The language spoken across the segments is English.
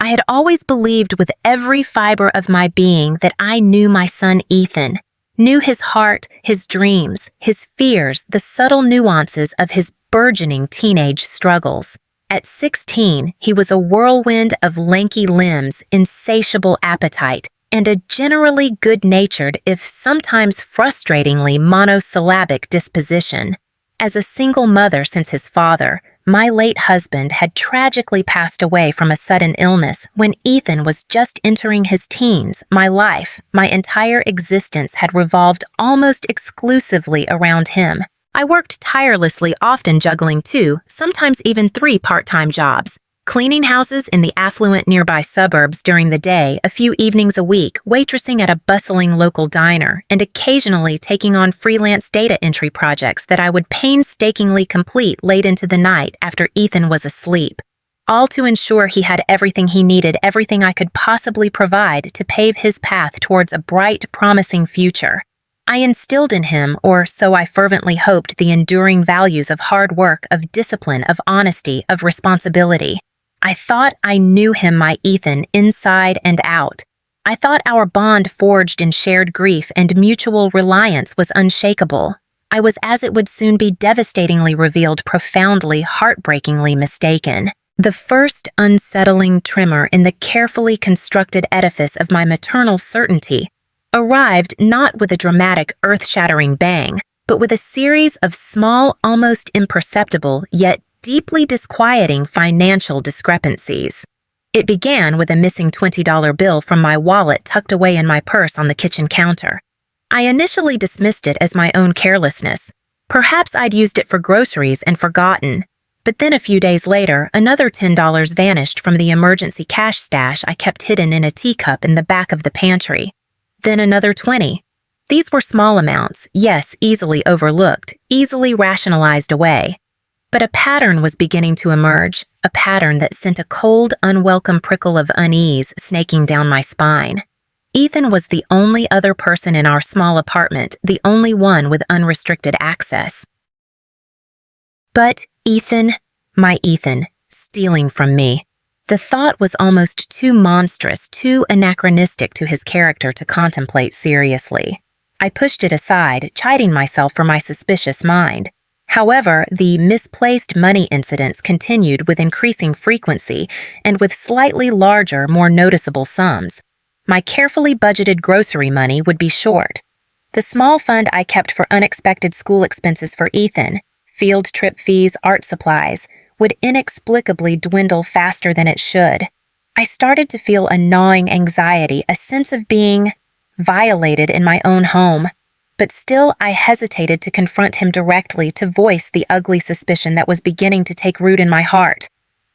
I had always believed with every fiber of my being that I knew my son Ethan, knew his heart, his dreams, his fears, the subtle nuances of his burgeoning teenage struggles. At 16, he was a whirlwind of lanky limbs, insatiable appetite, and a generally good-natured, if sometimes frustratingly monosyllabic disposition. As a single mother since his father, my late husband had tragically passed away from a sudden illness when Ethan was just entering his teens. My life, my entire existence had revolved almost exclusively around him. I worked tirelessly, often juggling 2, sometimes even 3 part-time jobs. Cleaning houses in the affluent nearby suburbs during the day, a few evenings a week, waitressing at a bustling local diner, and occasionally taking on freelance data entry projects that I would painstakingly complete late into the night after Ethan was asleep. All to ensure he had everything he needed, everything I could possibly provide to pave his path towards a bright, promising future. I instilled in him, or so I fervently hoped, the enduring values of hard work, of discipline, of honesty, of responsibility. I thought I knew him, my Ethan, inside and out. I thought our bond forged in shared grief and mutual reliance was unshakable. I was, as it would soon be devastatingly revealed, profoundly, heartbreakingly mistaken. The first unsettling tremor in the carefully constructed edifice of my maternal certainty arrived not with a dramatic, earth-shattering bang, but with a series of small, almost imperceptible, yet deeply disquieting financial discrepancies. It began with a missing $20 bill from my wallet tucked away in my purse on the kitchen counter. I initially dismissed it as my own carelessness. Perhaps I'd used it for groceries and forgotten. But then a few days later, another $10 vanished from the emergency cash stash I kept hidden in a teacup in the back of the pantry. Then another 20. These were small amounts, yes, easily overlooked, easily rationalized away. But a pattern was beginning to emerge, a pattern that sent a cold, unwelcome prickle of unease snaking down my spine. Ethan was the only other person in our small apartment, the only one with unrestricted access. But Ethan, my Ethan, stealing from me. The thought was almost too monstrous, too anachronistic to his character to contemplate seriously. I pushed it aside, chiding myself for my suspicious mind. However, the misplaced money incidents continued with increasing frequency and with slightly larger, more noticeable sums. My carefully budgeted grocery money would be short. The small fund I kept for unexpected school expenses for Ethan, field trip fees, art supplies, would inexplicably dwindle faster than it should. I started to feel a gnawing anxiety, a sense of being violated in my own home. But still, I hesitated to confront him directly, to voice the ugly suspicion that was beginning to take root in my heart.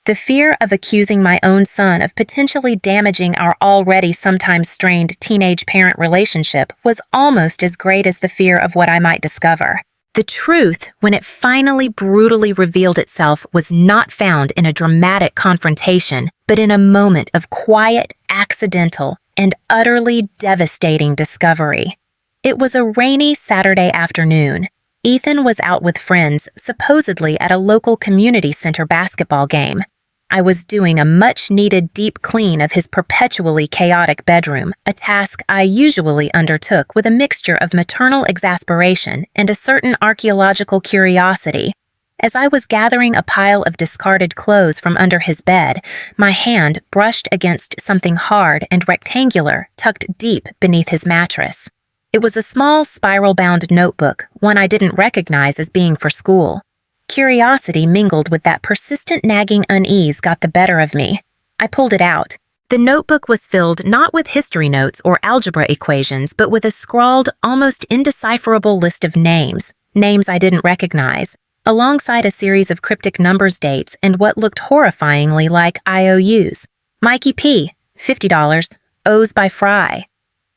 The fear of accusing my own son of potentially damaging our already sometimes strained teenage-parent relationship was almost as great as the fear of what I might discover. The truth, when it finally brutally revealed itself, was not found in a dramatic confrontation, but in a moment of quiet, accidental, and utterly devastating discovery. It was a rainy Saturday afternoon. Ethan was out with friends, supposedly at a local community center basketball game. I was doing a much-needed deep clean of his perpetually chaotic bedroom, a task I usually undertook with a mixture of maternal exasperation and a certain archaeological curiosity. As I was gathering a pile of discarded clothes from under his bed, my hand brushed against something hard and rectangular tucked deep beneath his mattress. It was a small spiral-bound notebook, one I didn't recognize as being for school. Curiosity mingled with that persistent nagging unease got the better of me. I pulled it out. The notebook was filled not with history notes or algebra equations, but with a scrawled, almost indecipherable list of names I didn't recognize, alongside a series of cryptic numbers, dates, and what looked horrifyingly like IOUs. Mikey P., $50, O's by Fry.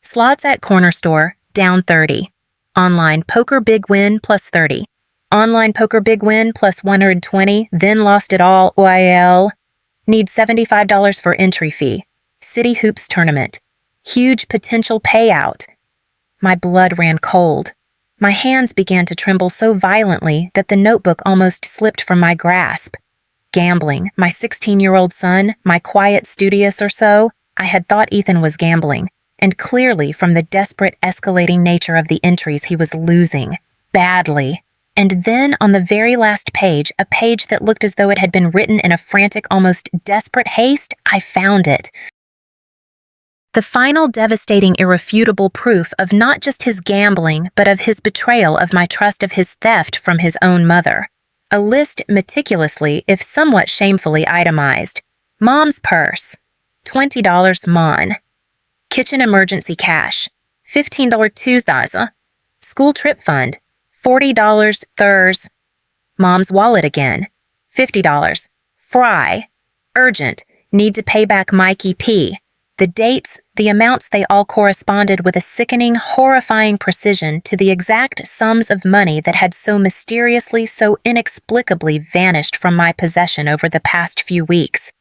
Slots at corner store, down 30. Online poker big win plus 30. Online poker big win plus 120, then lost it all, OIL. Need $75 for entry fee. City Hoops tournament. Huge potential payout. My blood ran cold. My hands began to tremble so violently that the notebook almost slipped from my grasp. gambling. My 16-year-old son, my quiet, studious or so, I had thought Ethan was gambling, and clearly from the desperate, escalating nature of the entries he was losing. Badly. And then on the very last page, a page that looked as though it had been written in a frantic, almost desperate haste, I found it. The final devastating, irrefutable proof of not just his gambling, but of his betrayal of my trust, of his theft from his own mother. A list meticulously, if somewhat shamefully itemized. Mom's purse, $20 mon. Kitchen emergency cash, $15 Tuesdays. School trip fund, $40 Thurs. Mom's wallet again, $50. Fry. Urgent, need to pay back Mikey P. The dates, the amounts, they all corresponded with a sickening, horrifying precision to the exact sums of money that had so mysteriously, so inexplicably vanished from my possession over the past few weeks.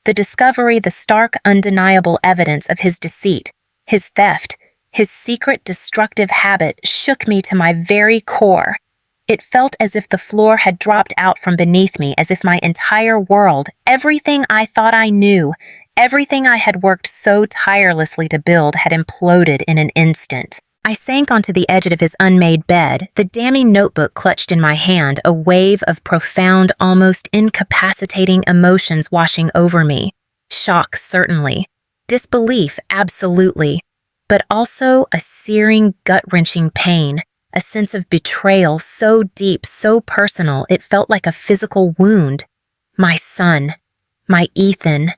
The discovery, the stark, undeniable evidence of his deceit, his theft, his secret destructive habit shook me to my very core. It felt as if the floor had dropped out from beneath me, as if my entire world, everything I thought I knew, everything I had worked so tirelessly to build had imploded in an instant. I sank onto the edge of his unmade bed, the damning notebook clutched in my hand, a wave of profound, almost incapacitating emotions washing over me. Shock, certainly. Disbelief, absolutely. But also a searing, gut-wrenching pain, a sense of betrayal so deep, so personal, it felt like a physical wound. My son. My Ethan.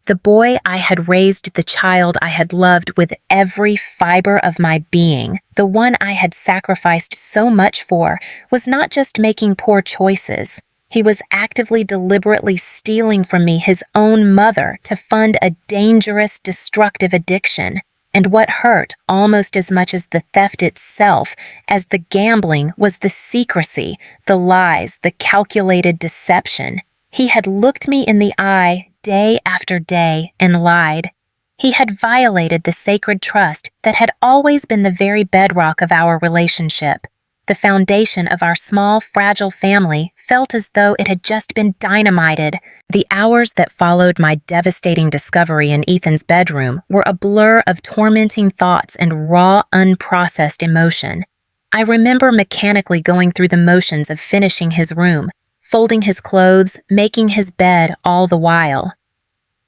The boy I had raised, the child I had loved with every fiber of my being, the one I had sacrificed so much for, was not just making poor choices. He was actively, deliberately stealing from me his own mother to fund a dangerous, destructive addiction. And what hurt almost as much as the theft itself, as the gambling, was the secrecy, the lies, the calculated deception. He had looked me in the eye day after day and lied. He had violated the sacred trust that had always been the very bedrock of our relationship. The foundation of our small, fragile family felt as though it had just been dynamited. The hours that followed my devastating discovery in Ethan's bedroom were a blur of tormenting thoughts and raw, unprocessed emotion. I remember mechanically going through the motions of finishing his room, folding his clothes, making his bed all the while.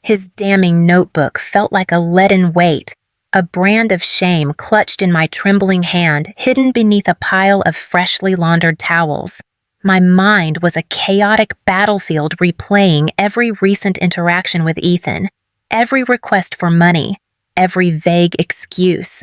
His damning notebook felt like a leaden weight, a brand of shame clutched in my trembling hand, hidden beneath a pile of freshly laundered towels. My mind was a chaotic battlefield replaying every recent interaction with Ethan, every request for money, every vague excuse,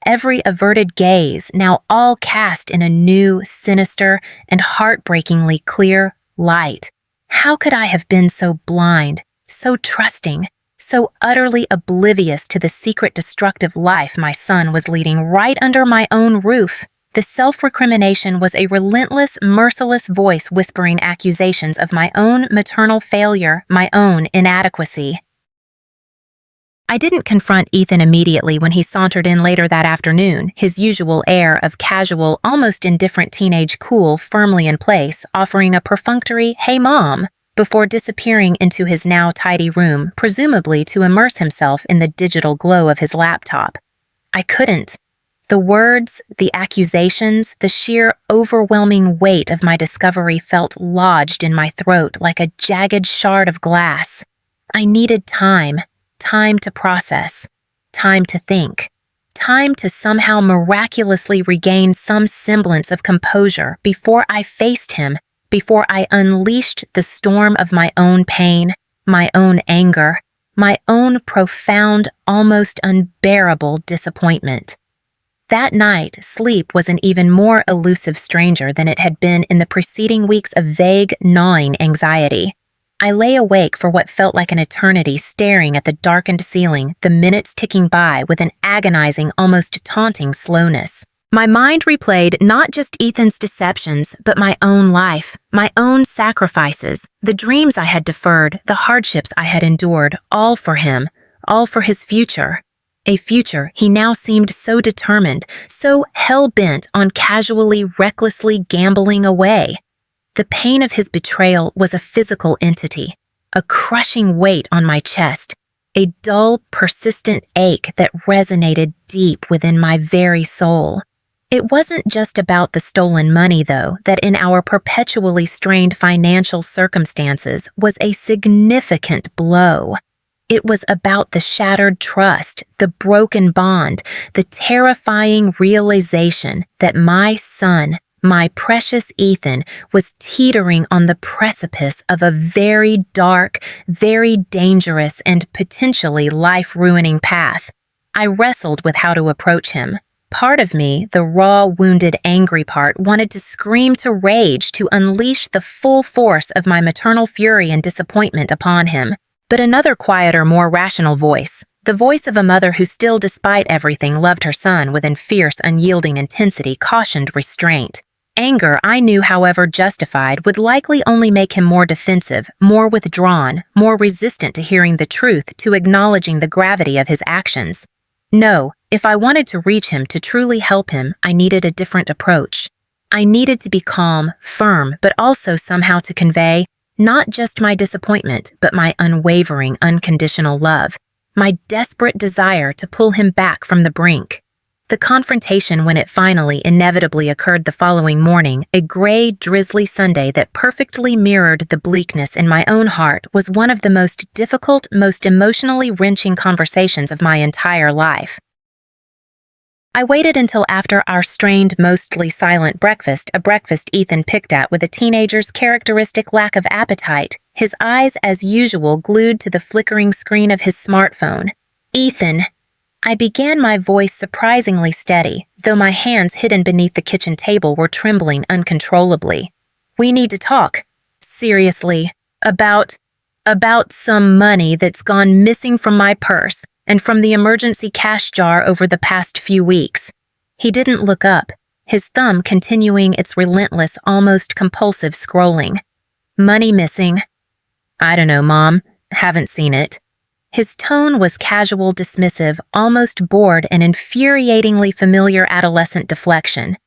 every averted gaze, now all cast in a new, sinister, and heartbreakingly clear light. How could I have been so blind, so trusting, so utterly oblivious to the secret destructive life my son was leading right under my own roof? The self-recrimination was a relentless, merciless voice whispering accusations of my own maternal failure, my own inadequacy. I didn't confront Ethan immediately when he sauntered in later that afternoon, his usual air of casual, almost indifferent teenage cool firmly in place, offering a perfunctory, "Hey, Mom," before disappearing into his now tidy room, presumably to immerse himself in the digital glow of his laptop. I couldn't. The words, the accusations, the sheer overwhelming weight of my discovery felt lodged in my throat like a jagged shard of glass. I needed time. Time to process, time to think, time to somehow miraculously regain some semblance of composure before I faced him, before I unleashed the storm of my own pain, my own anger, my own profound, almost unbearable disappointment. That night, sleep was an even more elusive stranger than it had been in the preceding weeks of vague, gnawing anxiety. I lay awake for what felt like an eternity, staring at the darkened ceiling, the minutes ticking by with an agonizing, almost taunting slowness. My mind replayed not just Ethan's deceptions, but my own life, my own sacrifices, the dreams I had deferred, the hardships I had endured, all for him, all for his future. A future he now seemed so determined, so hell-bent on casually, recklessly gambling away. The pain of his betrayal was a physical entity, a crushing weight on my chest, a dull, persistent ache that resonated deep within my very soul. It wasn't just about the stolen money, though, that in our perpetually strained financial circumstances was a significant blow. It was about the shattered trust, the broken bond, the terrifying realization that my son, my precious Ethan, was teetering on the precipice of a very dark, very dangerous, and potentially life-ruining path. I wrestled with how to approach him. Part of me, the raw, wounded, angry part, wanted to scream to rage, to unleash the full force of my maternal fury and disappointment upon him. But another quieter, more rational voice, the voice of a mother who still, despite everything, loved her son with fierce, unyielding intensity, cautioned restraint. Anger, I knew, however justified, would likely only make him more defensive, more withdrawn, more resistant to hearing the truth, to acknowledging the gravity of his actions. No, if I wanted to reach him, to truly help him, I needed a different approach. I needed to be calm, firm, but also somehow to convey not just my disappointment, but my unwavering, unconditional love, my desperate desire to pull him back from the brink. The confrontation, when it finally, inevitably occurred the following morning, a gray, drizzly Sunday that perfectly mirrored the bleakness in my own heart, was one of the most difficult, most emotionally wrenching conversations of my entire life. I waited until after our strained, mostly silent breakfast, a breakfast Ethan picked at with a teenager's characteristic lack of appetite, his eyes as usual glued to the flickering screen of his smartphone. "Ethan," I began, my voice surprisingly steady, though my hands hidden beneath the kitchen table were trembling uncontrollably. "We need to talk. Seriously. About some money that's gone missing from my purse and from the emergency cash jar over the past few weeks." He didn't look up, his thumb continuing its relentless, almost compulsive scrolling. "Money missing?" "I don't know, Mom. Haven't seen it." His tone was casual, dismissive, almost bored, and infuriatingly familiar adolescent deflection.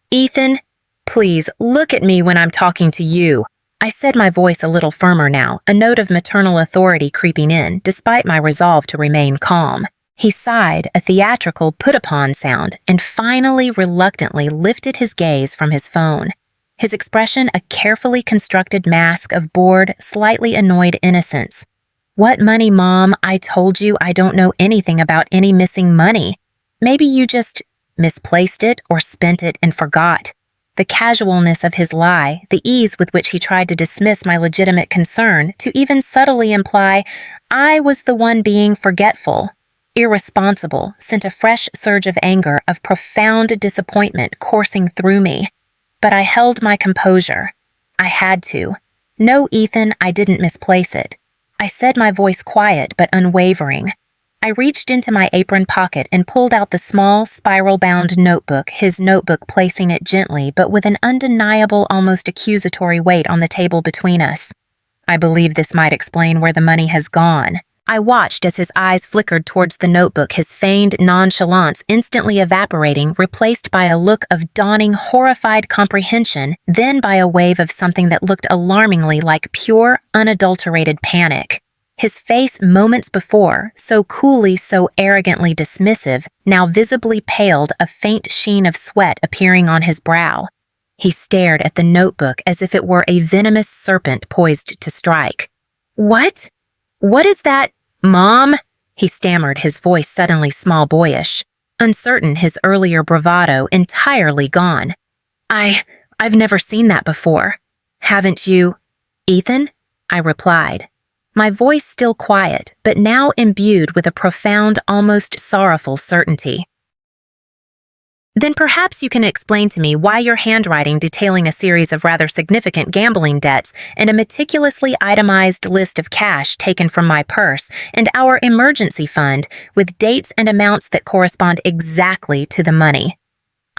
"Ethan, please, look at me when I'm talking to you." I said, my voice a little firmer now, a note of maternal authority creeping in, despite my resolve to remain calm. He sighed, a theatrical put-upon sound, and finally reluctantly lifted his gaze from his phone. His expression a carefully constructed mask of bored, slightly annoyed innocence. "What money, Mom? I told you I don't know anything about any missing money. Maybe you just misplaced it or spent it and forgot." The casualness of his lie, the ease with which he tried to dismiss my legitimate concern, to even subtly imply I was the one being forgetful, irresponsible, sent a fresh surge of anger, of profound disappointment coursing through me. But I held my composure. I had to. "No, Ethan, I didn't misplace it." I said, my voice quiet but unwavering. I reached into my apron pocket and pulled out the small, spiral-bound notebook, his notebook, placing it gently but with an undeniable, almost accusatory weight on the table between us. "I believe this might explain where the money has gone." I watched as his eyes flickered towards the notebook, his feigned nonchalance instantly evaporating, replaced by a look of dawning, horrified comprehension, then by a wave of something that looked alarmingly like pure, unadulterated panic. His face, moments before, so coolly, so arrogantly dismissive, now visibly paled, a faint sheen of sweat appearing on his brow. He stared at the notebook as if it were a venomous serpent poised to strike. "What? What is that, Mom?" he stammered, his voice suddenly small boyish, uncertain, his earlier bravado entirely gone. I've never seen that before." "Haven't you, Ethan?" I replied, my voice still quiet, but now imbued with a profound, almost sorrowful certainty. "Then perhaps you can explain to me why your handwriting detailing a series of rather significant gambling debts and a meticulously itemized list of cash taken from my purse and our emergency fund with dates and amounts that correspond exactly to the money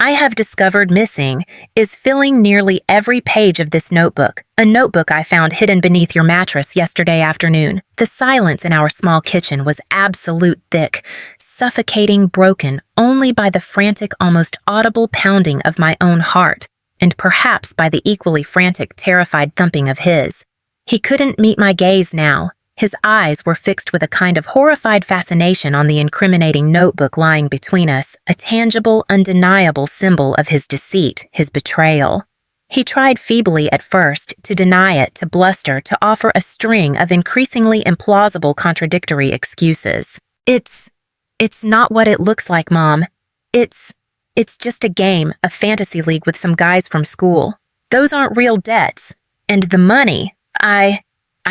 I have discovered missing is filling nearly every page of this notebook, a notebook I found hidden beneath your mattress yesterday afternoon. The silence in our small kitchen was absolute thick, suffocating, broken only by the frantic, almost audible pounding of my own heart. and perhaps by the equally frantic, terrified thumping of his. He couldn't meet my gaze now. His eyes were fixed with a kind of horrified fascination on the incriminating notebook lying between us, a tangible, undeniable symbol of his deceit, his betrayal. He tried feebly at first to deny it, to bluster, to offer a string of increasingly implausible contradictory excuses. It's not what it looks like, Mom. It's just a game, a fantasy league with some guys from school. Those aren't real debts. And the money, I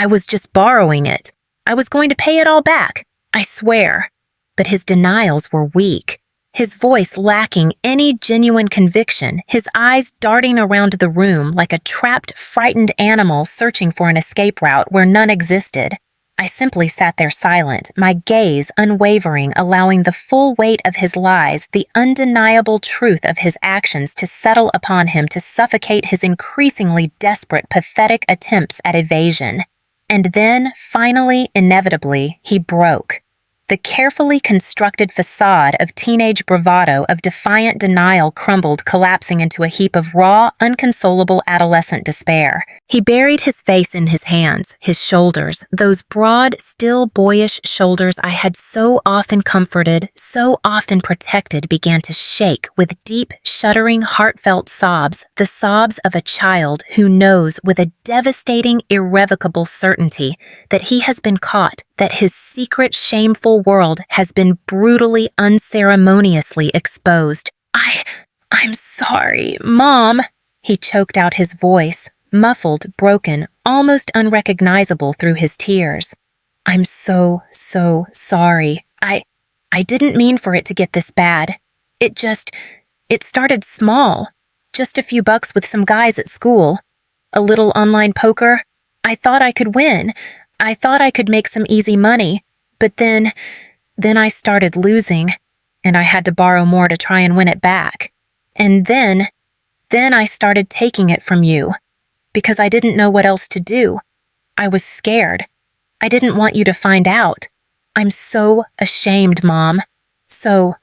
was just borrowing it. I was going to pay it all back, I swear. But his denials were weak. His voice lacking any genuine conviction, his eyes darting around the room like a trapped, frightened animal searching for an escape route where none existed. I simply sat there silent, my gaze unwavering, allowing the full weight of his lies, the undeniable truth of his actions to settle upon him to suffocate his increasingly desperate, pathetic attempts at evasion. And then, finally, inevitably, he broke. The carefully constructed facade of teenage bravado, of defiant denial crumbled, collapsing into a heap of raw, unconsolable adolescent despair. He buried his face in his hands, his shoulders, those broad, still boyish shoulders I had so often comforted, so often protected, began to shake with deep, shuddering, heartfelt sobs, the sobs of a child who knows with a devastating, irrevocable certainty that he has been caught, that his secret, shameful world has been brutally, unceremoniously exposed. I'm sorry, Mom. He choked out his voice, muffled, broken, almost unrecognizable through his tears. I'm so sorry. I didn't mean for it to get this bad. It started small. Just a few bucks with some guys at school. A little online poker. I thought I could win. I thought I could make some easy money, but then I started losing, and I had to borrow more to try and win it back. And then I started taking it from you, because I didn't know what else to do. I was scared. I didn't want you to find out. I'm so ashamed, Mom. So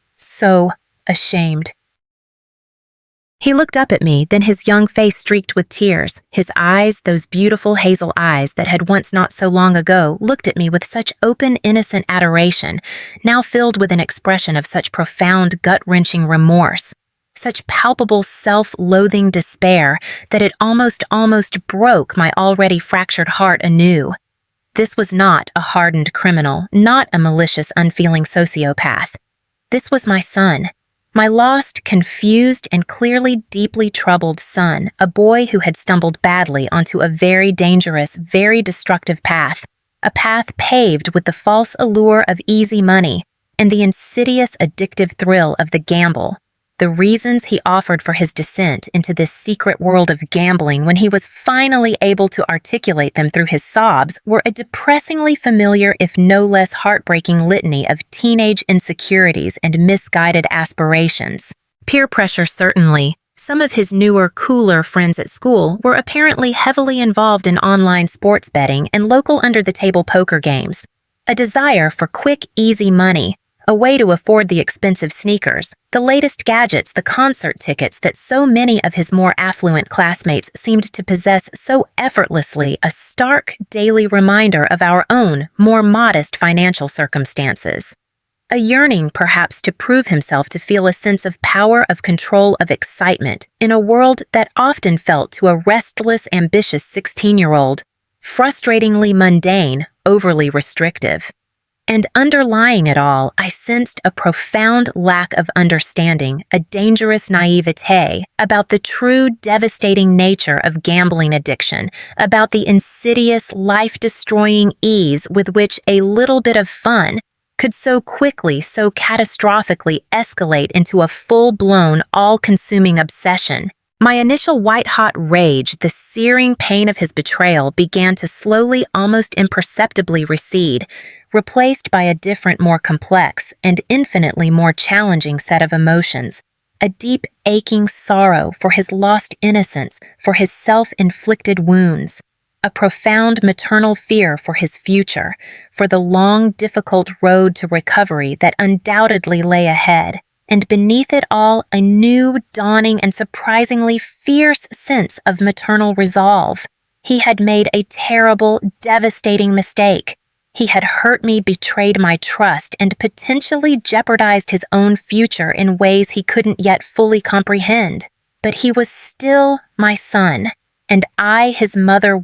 ashamed. He looked up at me, then his young face streaked with tears. His eyes, those beautiful hazel eyes that had once not so long ago looked at me with such open, innocent adoration, now filled with an expression of such profound, gut-wrenching remorse, such palpable self-loathing despair that it almost broke my already fractured heart anew. This was not a hardened criminal, not a malicious, unfeeling sociopath. This was my son. My lost, confused, and clearly deeply troubled son, a boy who had stumbled badly onto a very dangerous, very destructive path, a path paved with the false allure of easy money and the insidious, addictive thrill of the gamble. The reasons he offered for his descent into this secret world of gambling, when he was finally able to articulate them through his sobs, were a depressingly familiar, if no less heartbreaking litany of teenage insecurities and misguided aspirations. Peer pressure, certainly. Some of his newer, cooler friends at school were apparently heavily involved in online sports betting and local under-the-table poker games. A desire for quick, easy money, a way to afford the expensive sneakers, the latest gadgets, the concert tickets that so many of his more affluent classmates seemed to possess so effortlessly, a stark daily reminder of our own, more modest financial circumstances. A yearning, perhaps, to prove himself, to feel a sense of power, of control, of excitement, in a world that often felt to a restless, ambitious 16-year-old, frustratingly mundane, overly restrictive. And underlying it all, I sensed a profound lack of understanding, a dangerous naivete about the true devastating nature of gambling addiction, about the insidious, life-destroying ease with which a little bit of fun could so quickly, so catastrophically escalate into a full-blown, all-consuming obsession. My initial white-hot rage, the searing pain of his betrayal, began to slowly, almost imperceptibly recede, replaced by a different, more complex, and infinitely more challenging set of emotions, a deep, aching sorrow for his lost innocence, for his self-inflicted wounds, a profound maternal fear for his future, for the long, difficult road to recovery that undoubtedly lay ahead. and beneath it all, a new, dawning, and surprisingly fierce sense of maternal resolve. He had made a terrible, devastating mistake. He had hurt me, betrayed my trust, and potentially jeopardized his own future in ways he couldn't yet fully comprehend. But he was still my son, and I, his mother,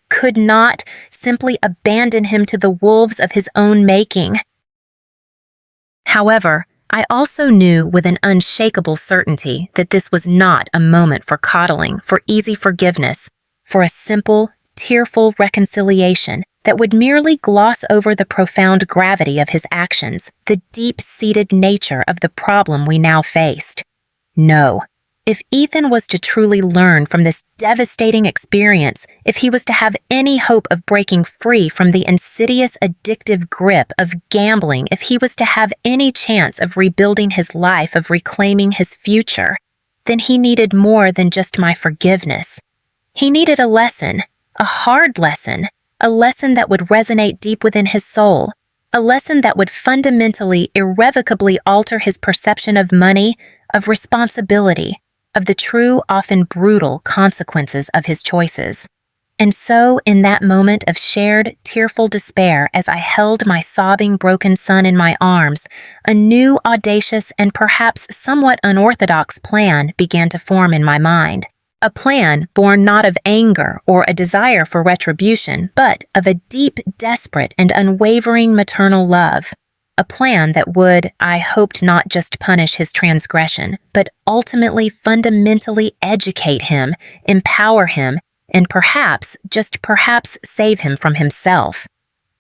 could not simply abandon him to the wolves of his own making. However, I also knew with an unshakable certainty that this was not a moment for coddling, for easy forgiveness, for a simple, tearful reconciliation that would merely gloss over the profound gravity of his actions, the deep-seated nature of the problem we now faced. No. If Ethan was to truly learn from this devastating experience, if he was to have any hope of breaking free from the insidious addictive grip of gambling, if he was to have any chance of rebuilding his life, of reclaiming his future, then he needed more than just my forgiveness. He needed a lesson, a hard lesson, a lesson that would resonate deep within his soul, a lesson that would fundamentally, irrevocably alter his perception of money, of responsibility, of the true, often brutal consequences of his choices. And so, in that moment of shared, tearful despair, as I held my sobbing, broken son in my arms, a new, audacious, and perhaps somewhat unorthodox plan began to form in my mind. A plan born not of anger or a desire for retribution, but of a deep, desperate, and unwavering maternal love. A plan that would, I hoped, not just punish his transgression, but ultimately fundamentally educate him, empower him, and perhaps, just perhaps, save him from himself.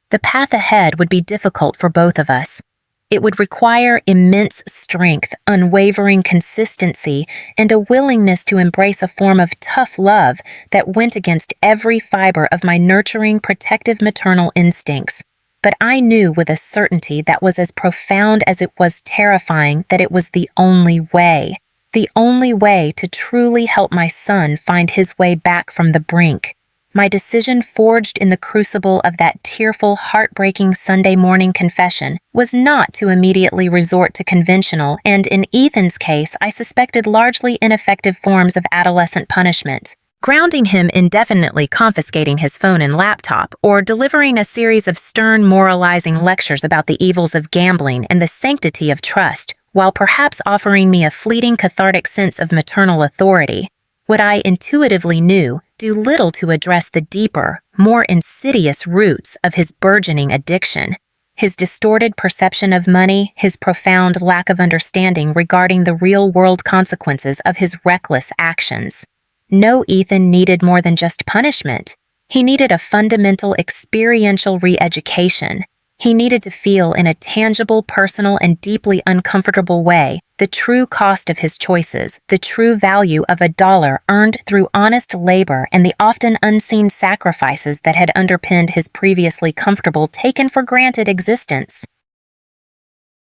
The path ahead would be difficult for both of us. It would require immense strength, unwavering consistency, and a willingness to embrace a form of tough love that went against every fiber of my nurturing, protective maternal instincts. But I knew with a certainty that was as profound as it was terrifying that it was the only way to truly help my son find his way back from the brink. My decision, forged in the crucible of that tearful, heartbreaking Sunday morning confession, was not to immediately resort to conventional and, in Ethan's case, I suspected largely ineffective forms of adolescent punishment. Grounding him indefinitely, confiscating his phone and laptop, or delivering a series of stern, moralizing lectures about the evils of gambling and the sanctity of trust, while perhaps offering me a fleeting cathartic sense of maternal authority, what I intuitively knew do little to address the deeper, more insidious roots of his burgeoning addiction, his distorted perception of money, his profound lack of understanding regarding the real-world consequences of his reckless actions. No, Ethan needed more than just punishment. He needed a fundamental experiential re-education. He needed to feel in a tangible, personal, and deeply uncomfortable way the true cost of his choices, the true value of a dollar earned through honest labor, and the often unseen sacrifices that had underpinned his previously comfortable, taken-for-granted existence.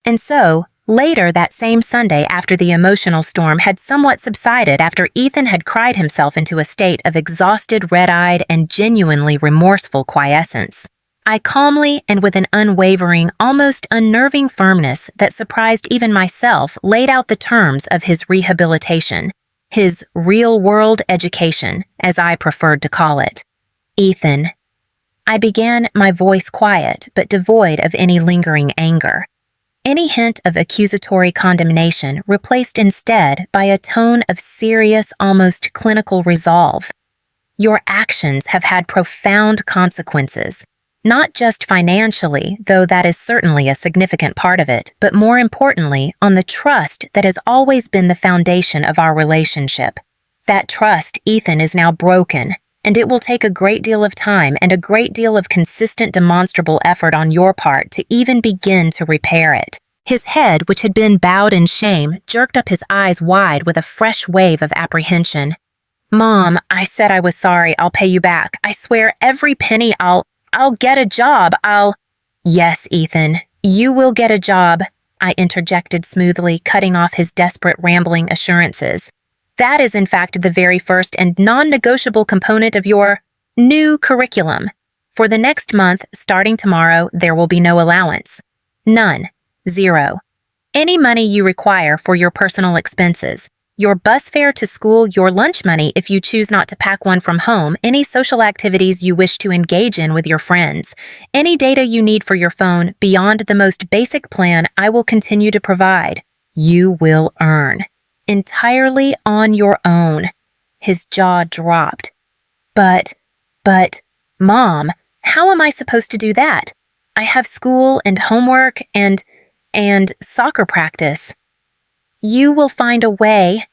And so, later that same Sunday, after the emotional storm had somewhat subsided, after Ethan had cried himself into a state of exhausted, red-eyed, and genuinely remorseful quiescence, I calmly and with an unwavering, almost unnerving firmness that surprised even myself laid out the terms of his rehabilitation, his real-world education, as I preferred to call it. Ethan. I began, my voice quiet but devoid of any lingering anger. Any hint of accusatory condemnation replaced instead by a tone of serious, almost clinical resolve. Your actions have had profound consequences. Not just financially, though that is certainly a significant part of it, but more importantly, on the trust that has always been the foundation of our relationship. That trust, Ethan, is now broken, and it will take a great deal of time and a great deal of consistent demonstrable effort on your part to even begin to repair it. His head, which had been bowed in shame, jerked up his eyes wide with a fresh wave of apprehension. Mom, I said I was sorry. I'll pay you back. I swear every penny I'll get a job. Yes, Ethan, you will get a job, I interjected smoothly, cutting off his desperate, rambling assurances. That is, in fact, the very first and non-negotiable component of your new curriculum. For the next month, starting tomorrow, there will be no allowance. None. Zero. Any money you require for your personal expenses. Your bus fare to school, your lunch money if you choose not to pack one from home, any social activities you wish to engage in with your friends, any data you need for your phone beyond the most basic plan I will continue to provide. You will earn. Entirely on your own. His jaw dropped. But, Mom, how am I supposed to do that? I have school and homework and soccer practice. You will find a way,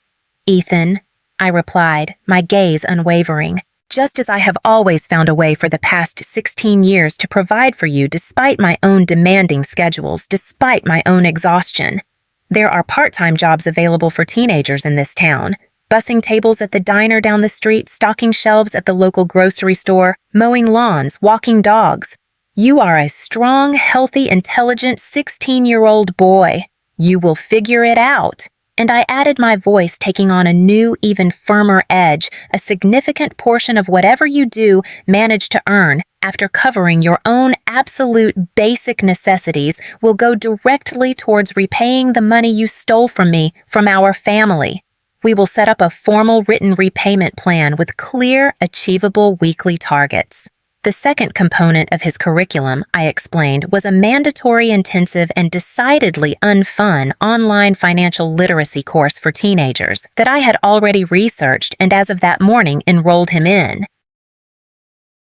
Ethan, I replied, my gaze unwavering, just as I have always found a way for the past 16 years to provide for you despite my own demanding schedules, despite my own exhaustion. There are part-time jobs available for teenagers in this town, bussing tables at the diner down the street, stocking shelves at the local grocery store, mowing lawns, walking dogs. You are a strong, healthy, intelligent 16-year-old boy. You will figure it out. And I added my voice, taking on a new, even firmer edge. A significant portion of whatever you do manage to earn, after covering your own absolute basic necessities, will go directly towards repaying the money you stole from me, from our family. We will set up a formal written repayment plan with clear, achievable weekly targets. The second component of his curriculum, I explained, was a mandatory, intensive, and decidedly unfun online financial literacy course for teenagers that I had already researched and as of that morning enrolled him in.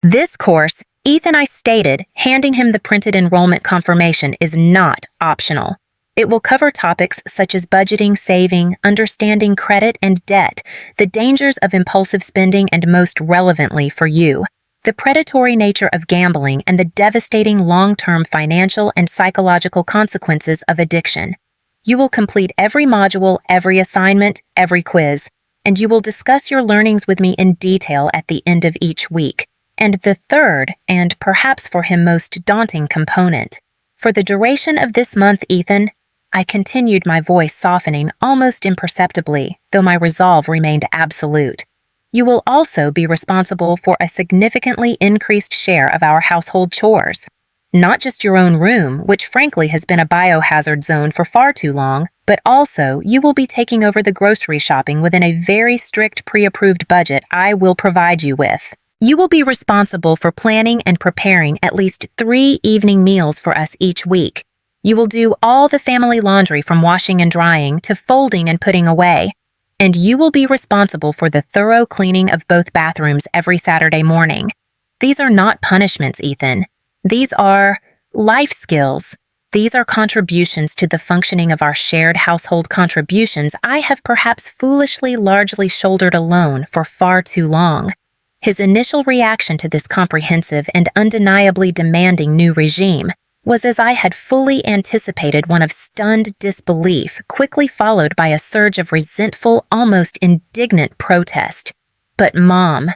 This course, Ethan, I stated, handing him the printed enrollment confirmation, is not optional. It will cover topics such as budgeting, saving, understanding credit and debt, the dangers of impulsive spending, and most relevantly for you, the predatory nature of gambling and the devastating long-term financial and psychological consequences of addiction. You will complete every module, every assignment, every quiz, and you will discuss your learnings with me in detail at the end of each week. And the third, and perhaps for him most daunting component. For the duration of this month, Ethan, I continued, my voice softening almost imperceptibly, though my resolve remained absolute. You will also be responsible for a significantly increased share of our household chores. Not just your own room, which frankly has been a biohazard zone for far too long, but also you will be taking over the grocery shopping within a very strict pre-approved budget I will provide you with. You will be responsible for planning and preparing at least 3 evening meals for us each week. You will do all the family laundry from washing and drying to folding and putting away. And you will be responsible for the thorough cleaning of both bathrooms every Saturday morning. These are not punishments, Ethan. These are life skills. These are contributions to the functioning of our shared household contributions I have perhaps foolishly largely shouldered alone for far too long. His initial reaction to this comprehensive and undeniably demanding new regime was, as I had fully anticipated, one of stunned disbelief, quickly followed by a surge of resentful, almost indignant protest. But Mom,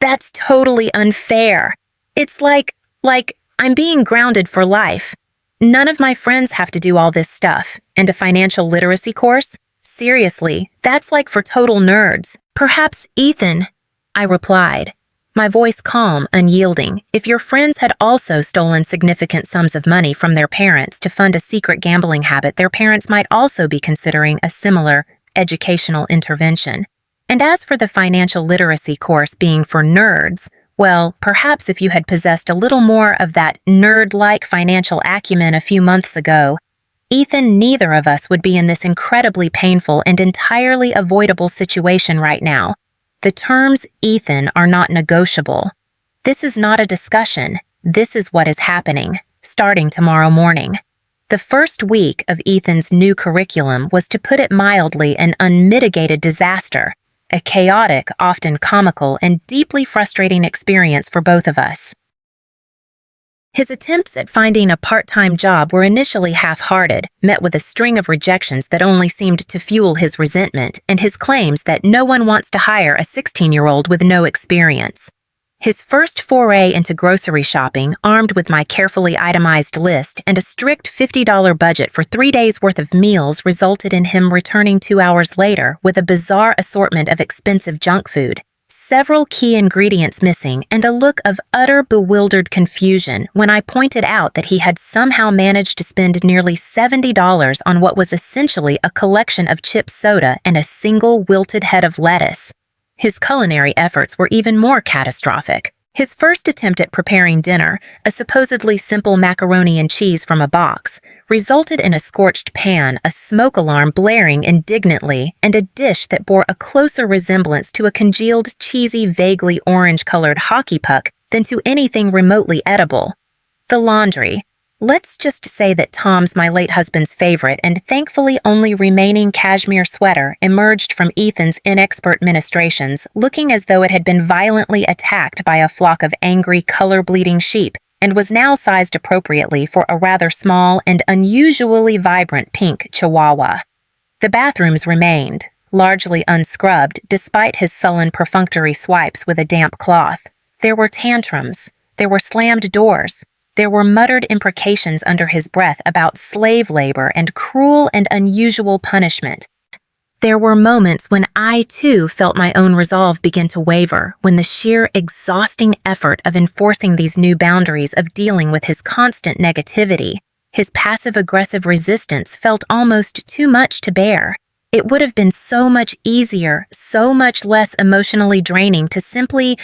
that's totally unfair. It's like I'm being grounded for life. None of my friends have to do all this stuff. And a financial literacy course? Seriously, that's like for total nerds. Perhaps Ethan, I replied, my voice calm, unyielding. If your friends had also stolen significant sums of money from their parents to fund a secret gambling habit, their parents might also be considering a similar educational intervention. And as for the financial literacy course being for nerds, well, perhaps if you had possessed a little more of that nerd-like financial acumen a few months ago, Ethan, neither of us would be in this incredibly painful and entirely avoidable situation right now. The terms, Ethan, are not negotiable. This is not a discussion. This is what is happening, starting tomorrow morning. The first week of Ethan's new curriculum was, to put it mildly, an unmitigated disaster, a chaotic, often comical, and deeply frustrating experience for both of us. His attempts at finding a part-time job were initially half-hearted, met with a string of rejections that only seemed to fuel his resentment, and his claims that no one wants to hire a 16-year-old with no experience. His first foray into grocery shopping, armed with my carefully itemized list and a strict $50 budget for 3 days' worth of meals, resulted in him returning 2 hours later with a bizarre assortment of expensive junk food, several key ingredients missing and a look of utter bewildered confusion when I pointed out that he had somehow managed to spend nearly $70 on what was essentially a collection of chip soda and a single wilted head of lettuce. His culinary efforts were even more catastrophic. His first attempt at preparing dinner, a supposedly simple macaroni and cheese from a box, resulted in a scorched pan, a smoke alarm blaring indignantly, and a dish that bore a closer resemblance to a congealed, cheesy, vaguely orange-colored hockey puck than to anything remotely edible. The laundry. Let's just say that Tom's, my late husband's favorite and thankfully only remaining cashmere sweater, emerged from Ethan's inexpert ministrations looking as though it had been violently attacked by a flock of angry, color-bleeding sheep and was now sized appropriately for a rather small and unusually vibrant pink chihuahua. The bathrooms remained, largely unscrubbed despite his sullen perfunctory swipes with a damp cloth. There were tantrums. There were slammed doors. There were muttered imprecations under his breath about slave labor and cruel and unusual punishment. There were moments when I, too, felt my own resolve begin to waver, when the sheer exhausting effort of enforcing these new boundaries of dealing with his constant negativity, his passive-aggressive resistance felt almost too much to bear. It would have been so much easier, so much less emotionally draining to simply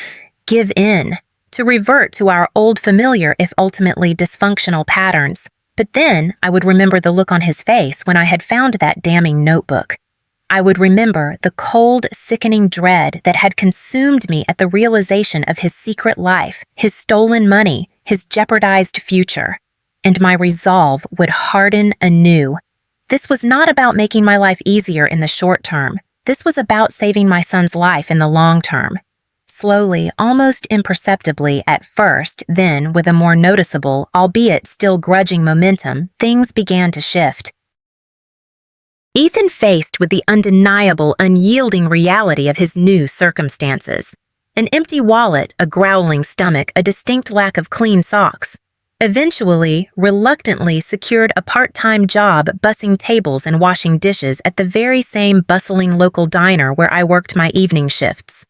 give in, to revert to our old familiar if ultimately dysfunctional patterns. But then I would remember the look on his face when I had found that damning notebook. I would remember the cold, sickening dread that had consumed me at the realization of his secret life, his stolen money, his jeopardized future. And my resolve would harden anew. This was not about making my life easier in the short term. This was about saving my son's life in the long term. Slowly, almost imperceptibly at first, then with a more noticeable, albeit still grudging momentum, things began to shift. Ethan faced with the undeniable, unyielding reality of his new circumstances. An empty wallet, a growling stomach, a distinct lack of clean socks. Eventually, reluctantly secured a part-time job bussing tables and washing dishes at the very same bustling local diner where I worked my evening shifts.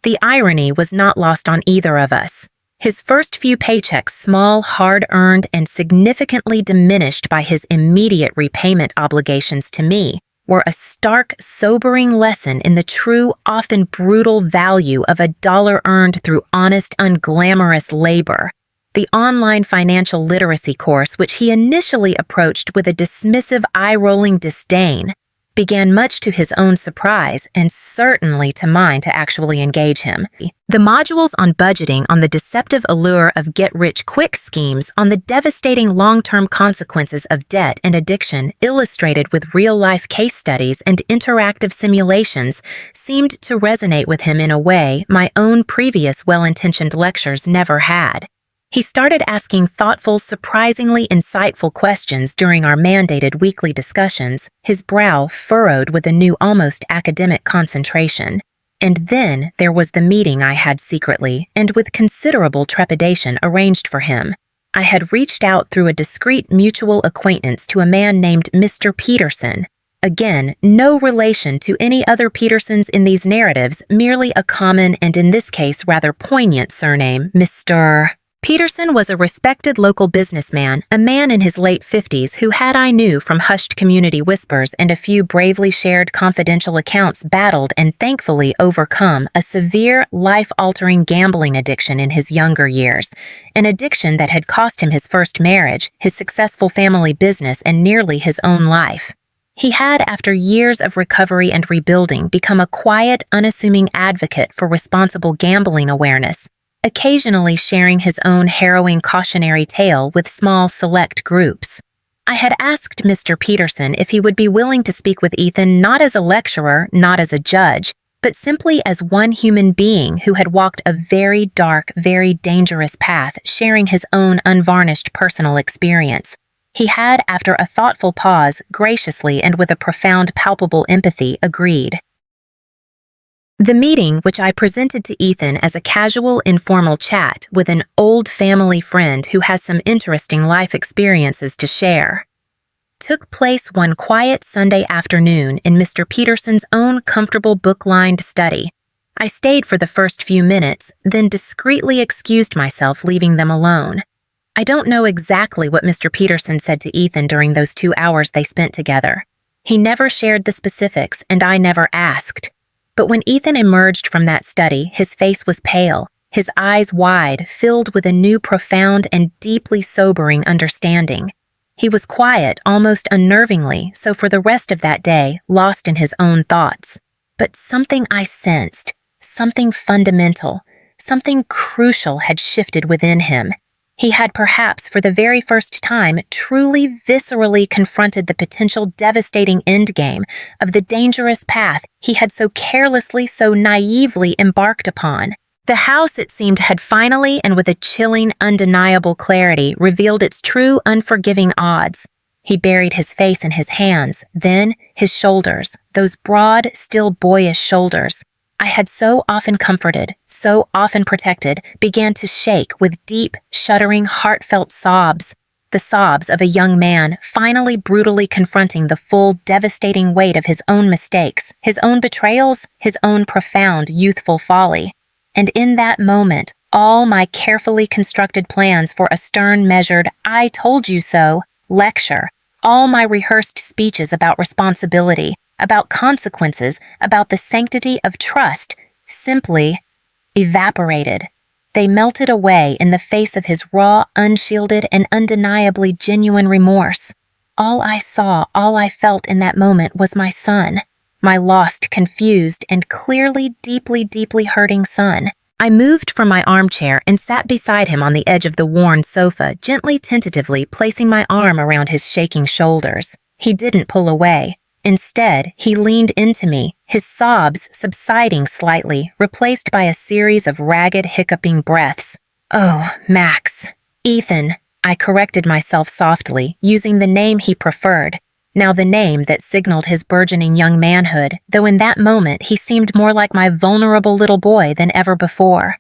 The irony was not lost on either of us. His first few paychecks, small, hard-earned, and significantly diminished by his immediate repayment obligations to me, were a stark, sobering lesson in the true, often brutal value of a dollar earned through honest, unglamorous labor. The online financial literacy course, which he initially approached with a dismissive, eye-rolling disdain, began much to his own surprise and certainly to mine to actually engage him. The modules on budgeting, on the deceptive allure of get-rich-quick schemes, on the devastating long-term consequences of debt and addiction, illustrated with real-life case studies and interactive simulations, seemed to resonate with him in a way my own previous well-intentioned lectures never had. He started asking thoughtful, surprisingly insightful questions during our mandated weekly discussions, his brow furrowed with a new almost academic concentration. And then there was the meeting I had secretly, and with considerable trepidation, arranged for him. I had reached out through a discreet mutual acquaintance to a man named Mr. Peterson. Again, no relation to any other Petersons in these narratives, merely a common and in this case rather poignant surname, Mr. Peterson was a respected local businessman, a man in his late 50s who I knew from hushed community whispers and a few bravely shared confidential accounts battled and thankfully overcome a severe, life-altering gambling addiction in his younger years, an addiction that had cost him his first marriage, his successful family business, and nearly his own life. He had, after years of recovery and rebuilding, become a quiet, unassuming advocate for responsible gambling awareness, occasionally sharing his own harrowing cautionary tale with small select groups. I had asked Mr. Peterson if he would be willing to speak with Ethan not as a lecturer, not as a judge, but simply as one human being who had walked a very dark, very dangerous path, sharing his own unvarnished personal experience. He had, after a thoughtful pause, graciously and with a profound, palpable empathy, agreed. The meeting, which I presented to Ethan as a casual, informal chat with an old family friend who has some interesting life experiences to share, took place one quiet Sunday afternoon in Mr. Peterson's own comfortable book-lined study. I stayed for the first few minutes, then discreetly excused myself, leaving them alone. I don't know exactly what Mr. Peterson said to Ethan during those 2 hours they spent together. He never shared the specifics, and I never asked. But when Ethan emerged from that study, his face was pale, his eyes wide, filled with a new profound and deeply sobering understanding. He was quiet, almost unnervingly, so for the rest of that day, lost in his own thoughts. But something I sensed, something fundamental, something crucial had shifted within him. He had perhaps for the very first time truly viscerally confronted the potential devastating endgame of the dangerous path he had so carelessly, so naively embarked upon. The house, it seemed, had finally, and with a chilling, undeniable clarity, revealed its true, unforgiving odds. He buried his face in his hands, then his shoulders, those broad, still boyish shoulders I had so often comforted, so often protected, began to shake with deep, shuddering, heartfelt sobs. The sobs of a young man finally brutally confronting the full, devastating weight of his own mistakes, his own betrayals, his own profound, youthful folly. And in that moment, all my carefully constructed plans for a stern, measured, "I told you so" lecture, all my rehearsed speeches about responsibility, about consequences, about the sanctity of trust, simply evaporated. They melted away in the face of his raw, unshielded, and undeniably genuine remorse. All I saw, all I felt in that moment was my son, my lost, confused, and clearly deeply, deeply hurting son. I moved from my armchair and sat beside him on the edge of the worn sofa, gently, tentatively placing my arm around his shaking shoulders. He didn't pull away. Instead, he leaned into me, his sobs subsiding slightly, replaced by a series of ragged, hiccuping breaths. "Oh, Max." "Ethan," I corrected myself softly, using the name he preferred, now the name that signaled his burgeoning young manhood, though in that moment he seemed more like my vulnerable little boy than ever before.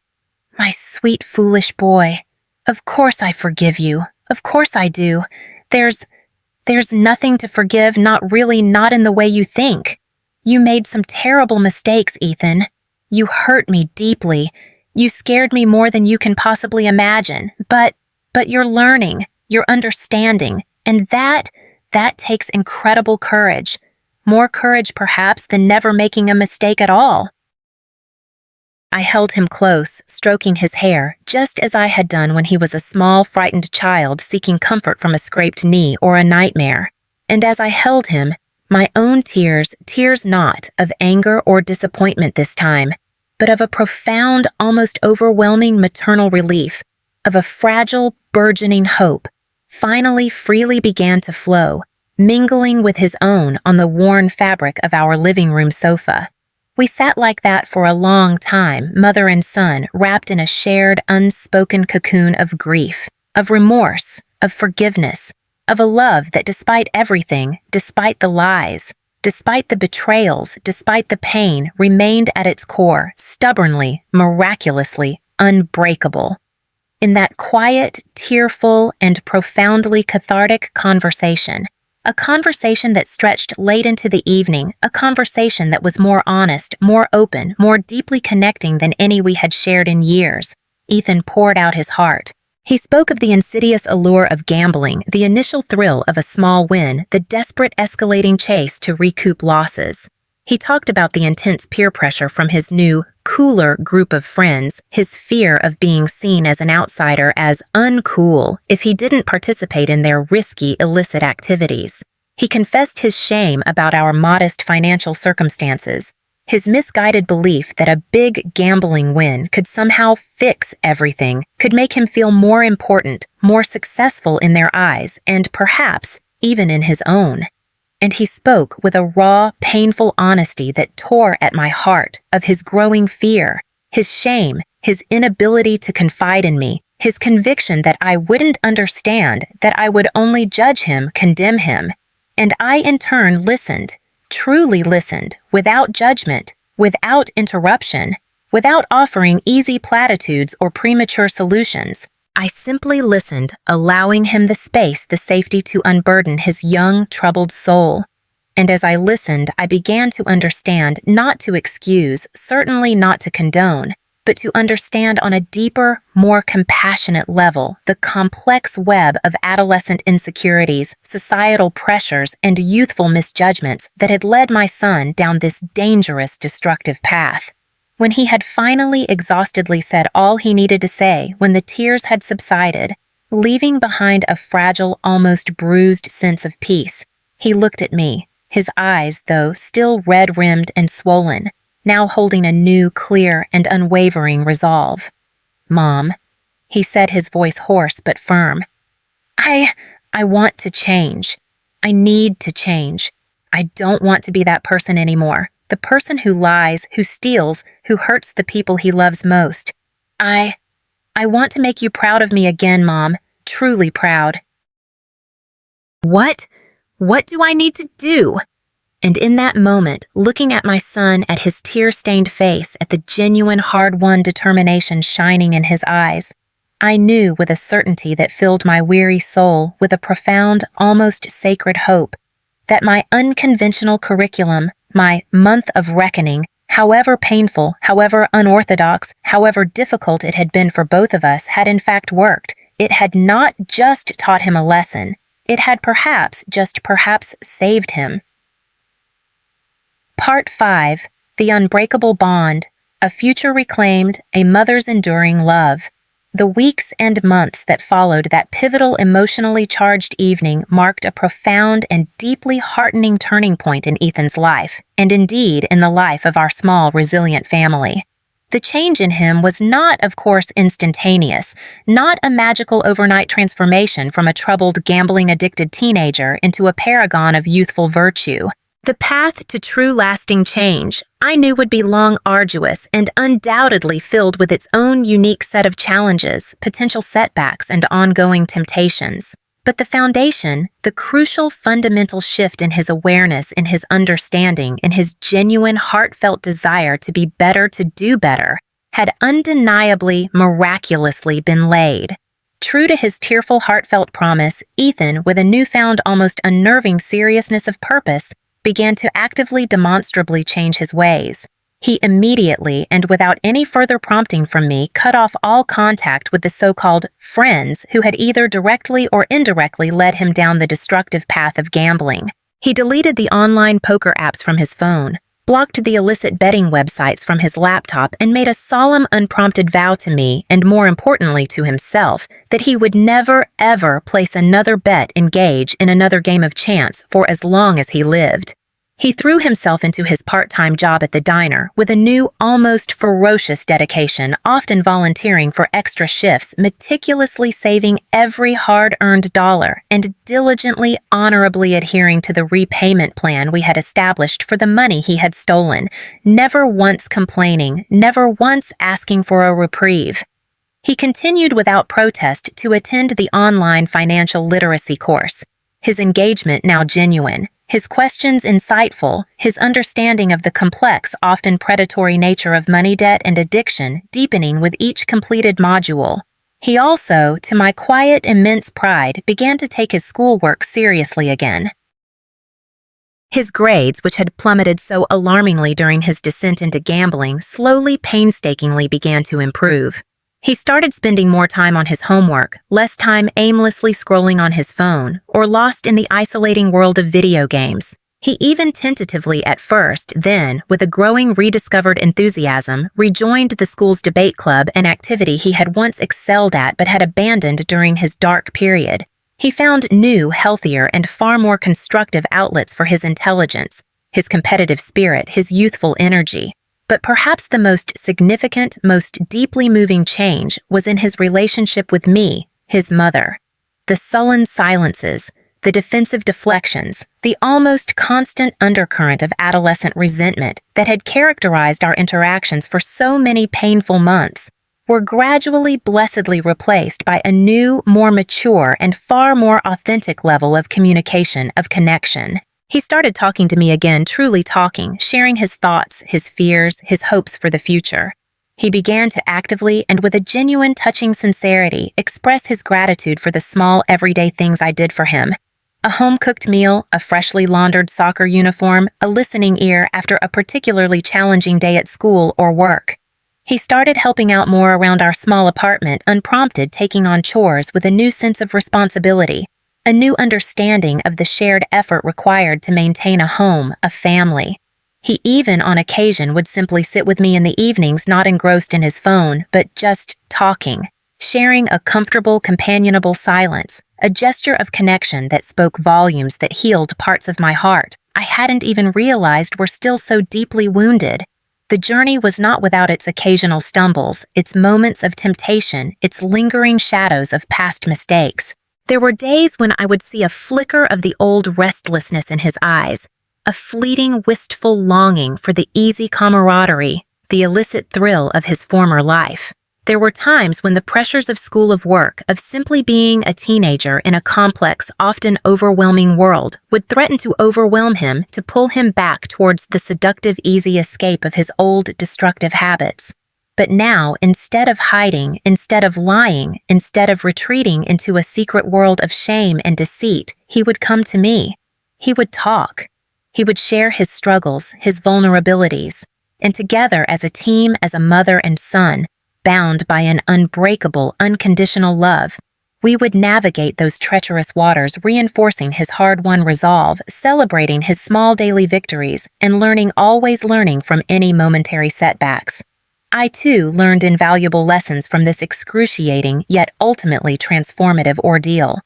"My sweet, foolish boy. Of course I forgive you. Of course I do. There's nothing to forgive, not really, not in the way you think. You made some terrible mistakes, Ethan. You hurt me deeply. You scared me more than you can possibly imagine. But you're learning, you're understanding, and that takes incredible courage. More courage, perhaps, than never making a mistake at all." I held him close, stroking his hair, just as I had done when he was a small, frightened child seeking comfort from a scraped knee or a nightmare. And as I held him, my own tears not of anger or disappointment this time, but of a profound, almost overwhelming maternal relief, of a fragile, burgeoning hope, finally freely began to flow, mingling with his own on the worn fabric of our living room sofa. We sat like that for a long time, mother and son, wrapped in a shared, unspoken cocoon of grief, of remorse, of forgiveness, of a love that despite everything, despite the lies, despite the betrayals, despite the pain, remained at its core, stubbornly, miraculously, unbreakable. In that quiet, tearful, and profoundly cathartic conversation, a conversation that stretched late into the evening, a conversation that was more honest, more open, more deeply connecting than any we had shared in years, Ethan poured out his heart. He spoke of the insidious allure of gambling, the initial thrill of a small win, the desperate escalating chase to recoup losses. He talked about the intense peer pressure from his new, cooler group of friends, his fear of being seen as an outsider, as uncool, if he didn't participate in their risky, illicit activities. He confessed his shame about our modest financial circumstances, his misguided belief that a big gambling win could somehow fix everything, could make him feel more important, more successful in their eyes, and perhaps even in his own. And he spoke with a raw, painful honesty that tore at my heart of his growing fear, his shame, his inability to confide in me, his conviction that I wouldn't understand, that I would only judge him, condemn him. And I in turn listened, truly listened, without judgment, without interruption, without offering easy platitudes or premature solutions. I simply listened, allowing him the space, the safety to unburden his young, troubled soul. And as I listened, I began to understand, not to excuse, certainly not to condone, but to understand on a deeper, more compassionate level the complex web of adolescent insecurities, societal pressures, and youthful misjudgments that had led my son down this dangerous, destructive path. When he had finally exhaustedly said all he needed to say, when the tears had subsided, leaving behind a fragile, almost bruised sense of peace, he looked at me, his eyes, though still red-rimmed and swollen, now holding a new, clear, and unwavering resolve. "Mom," he said, his voice hoarse but firm, I want to change. I need to change. I don't want to be that person anymore. The person who lies, who steals, who hurts the people he loves most. I want to make you proud of me again, Mom. Truly proud." What? What do I need to do? And in that moment, looking at my son, at his tear-stained face, at the genuine, hard-won determination shining in his eyes, I knew with a certainty that filled my weary soul with a profound, almost sacred hope, that my unconventional curriculum, my month of reckoning, however painful, however unorthodox, however difficult it had been for both of us, had in fact worked. It had not just taught him a lesson. It had perhaps, just perhaps, saved him. Part 5. The Unbreakable Bond. A Future Reclaimed, a Mother's Enduring Love. The weeks and months that followed that pivotal, emotionally charged evening marked a profound and deeply heartening turning point in Ethan's life, and indeed in the life of our small, resilient family. The change in him was not, of course, instantaneous, not a magical overnight transformation from a troubled, gambling-addicted teenager into a paragon of youthful virtue. The path to true lasting change, I knew, would be long, arduous, and undoubtedly filled with its own unique set of challenges, potential setbacks, and ongoing temptations. But the foundation, the crucial fundamental shift in his awareness, in his understanding, in his genuine, heartfelt desire to be better, to do better, had undeniably, miraculously been laid. True to his tearful, heartfelt promise, Ethan, with a newfound, almost unnerving seriousness of purpose, began to actively, demonstrably change his ways. He immediately, and without any further prompting from me, cut off all contact with the so-called friends who had either directly or indirectly led him down the destructive path of gambling. He deleted the online poker apps from his phone, blocked the illicit betting websites from his laptop, and made a solemn, unprompted vow to me, and more importantly to himself, that he would never, ever place another bet, engage in another game of chance for as long as he lived. He threw himself into his part-time job at the diner with a new, almost ferocious dedication, often volunteering for extra shifts, meticulously saving every hard-earned dollar, and diligently, honorably adhering to the repayment plan we had established for the money he had stolen, never once complaining, never once asking for a reprieve. He continued without protest to attend the online financial literacy course, his engagement now genuine, his questions insightful, his understanding of the complex, often predatory nature of money debt and addiction deepening with each completed module. He also, to my quiet, immense pride, began to take his schoolwork seriously again. His grades, which had plummeted so alarmingly during his descent into gambling, slowly, painstakingly began to improve. He started spending more time on his homework, less time aimlessly scrolling on his phone, or lost in the isolating world of video games. He even tentatively at first, then, with a growing rediscovered enthusiasm, rejoined the school's debate club, an activity he had once excelled at but had abandoned during his dark period. He found new, healthier, and far more constructive outlets for his intelligence, his competitive spirit, his youthful energy. But perhaps the most significant, most deeply moving change was in his relationship with me, his mother. The sullen silences, the defensive deflections, the almost constant undercurrent of adolescent resentment that had characterized our interactions for so many painful months were gradually, blessedly replaced by a new, more mature, and far more authentic level of communication, of connection. He started talking to me again, truly talking, sharing his thoughts, his fears, his hopes for the future. He began to actively and with a genuine, touching sincerity express his gratitude for the small, everyday things I did for him. A home-cooked meal, a freshly laundered soccer uniform, a listening ear after a particularly challenging day at school or work. He started helping out more around our small apartment, unprompted, taking on chores with a new sense of responsibility, a new understanding of the shared effort required to maintain a home, a family. He even, on occasion, would simply sit with me in the evenings, not engrossed in his phone, but just talking, sharing a comfortable, companionable silence, a gesture of connection that spoke volumes, that healed parts of my heart I hadn't even realized were still so deeply wounded. The journey was not without its occasional stumbles, its moments of temptation, its lingering shadows of past mistakes. There were days when I would see a flicker of the old restlessness in his eyes, a fleeting, wistful longing for the easy camaraderie, the illicit thrill of his former life. There were times when the pressures of school, of work, of simply being a teenager in a complex, often overwhelming world would threaten to overwhelm him, to pull him back towards the seductive, easy escape of his old, destructive habits. But now, instead of hiding, instead of lying, instead of retreating into a secret world of shame and deceit, he would come to me. He would talk. He would share his struggles, his vulnerabilities. And together, as a team, as a mother and son, bound by an unbreakable, unconditional love, we would navigate those treacherous waters, reinforcing his hard-won resolve, celebrating his small daily victories, and always learning from any momentary setbacks. I, too, learned invaluable lessons from this excruciating, yet ultimately transformative ordeal.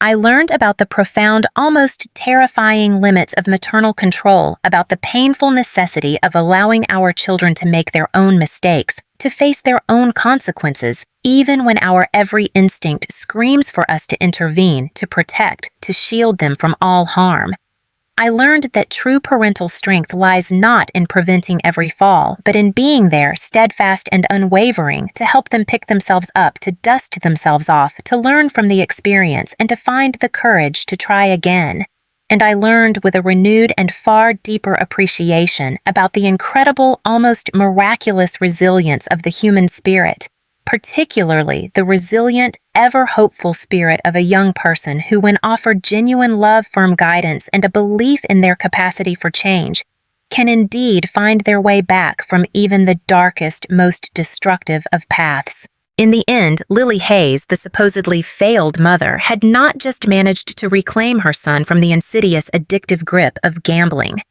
I learned about the profound, almost terrifying limits of maternal control, about the painful necessity of allowing our children to make their own mistakes, to face their own consequences, even when our every instinct screams for us to intervene, to protect, to shield them from all harm. I learned that true parental strength lies not in preventing every fall, but in being there, steadfast and unwavering, to help them pick themselves up, to dust themselves off, to learn from the experience, and to find the courage to try again. And I learned with a renewed and far deeper appreciation about the incredible, almost miraculous resilience of the human spirit, particularly the resilient, ever-hopeful spirit of a young person who, when offered genuine love, firm guidance, and a belief in their capacity for change, can indeed find their way back from even the darkest, most destructive of paths. In the end, Lily Hayes, the supposedly failed mother, had not just managed to reclaim her son from the insidious, addictive grip of gambling.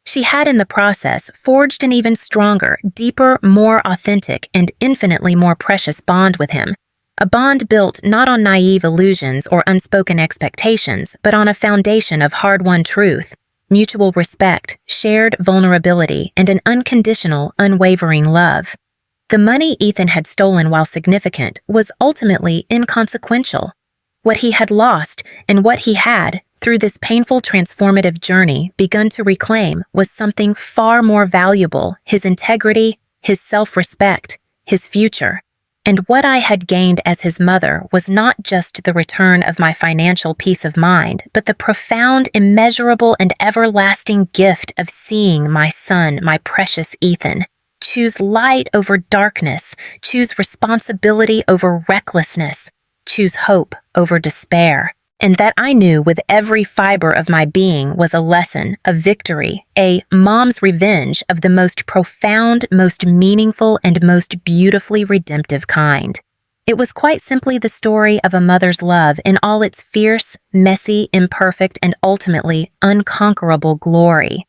She had in the process forged an even stronger, deeper, more authentic, and infinitely more precious bond with him. A bond built not on naive illusions or unspoken expectations, but on a foundation of hard-won truth, mutual respect, shared vulnerability, and an unconditional, unwavering love. The money Ethan had stolen, while significant, was ultimately inconsequential. What he had lost and what he had, through this painful transformative journey, begun to reclaim was something far more valuable: his integrity, his self-respect, his future. And what I had gained as his mother was not just the return of my financial peace of mind, but the profound, immeasurable, and everlasting gift of seeing my son, my precious Ethan, choose light over darkness, choose responsibility over recklessness, choose hope over despair. And that I knew with every fiber of my being was a lesson, a victory, a mom's revenge of the most profound, most meaningful, and most beautifully redemptive kind. It was quite simply the story of a mother's love in all its fierce, messy, imperfect, and ultimately unconquerable glory.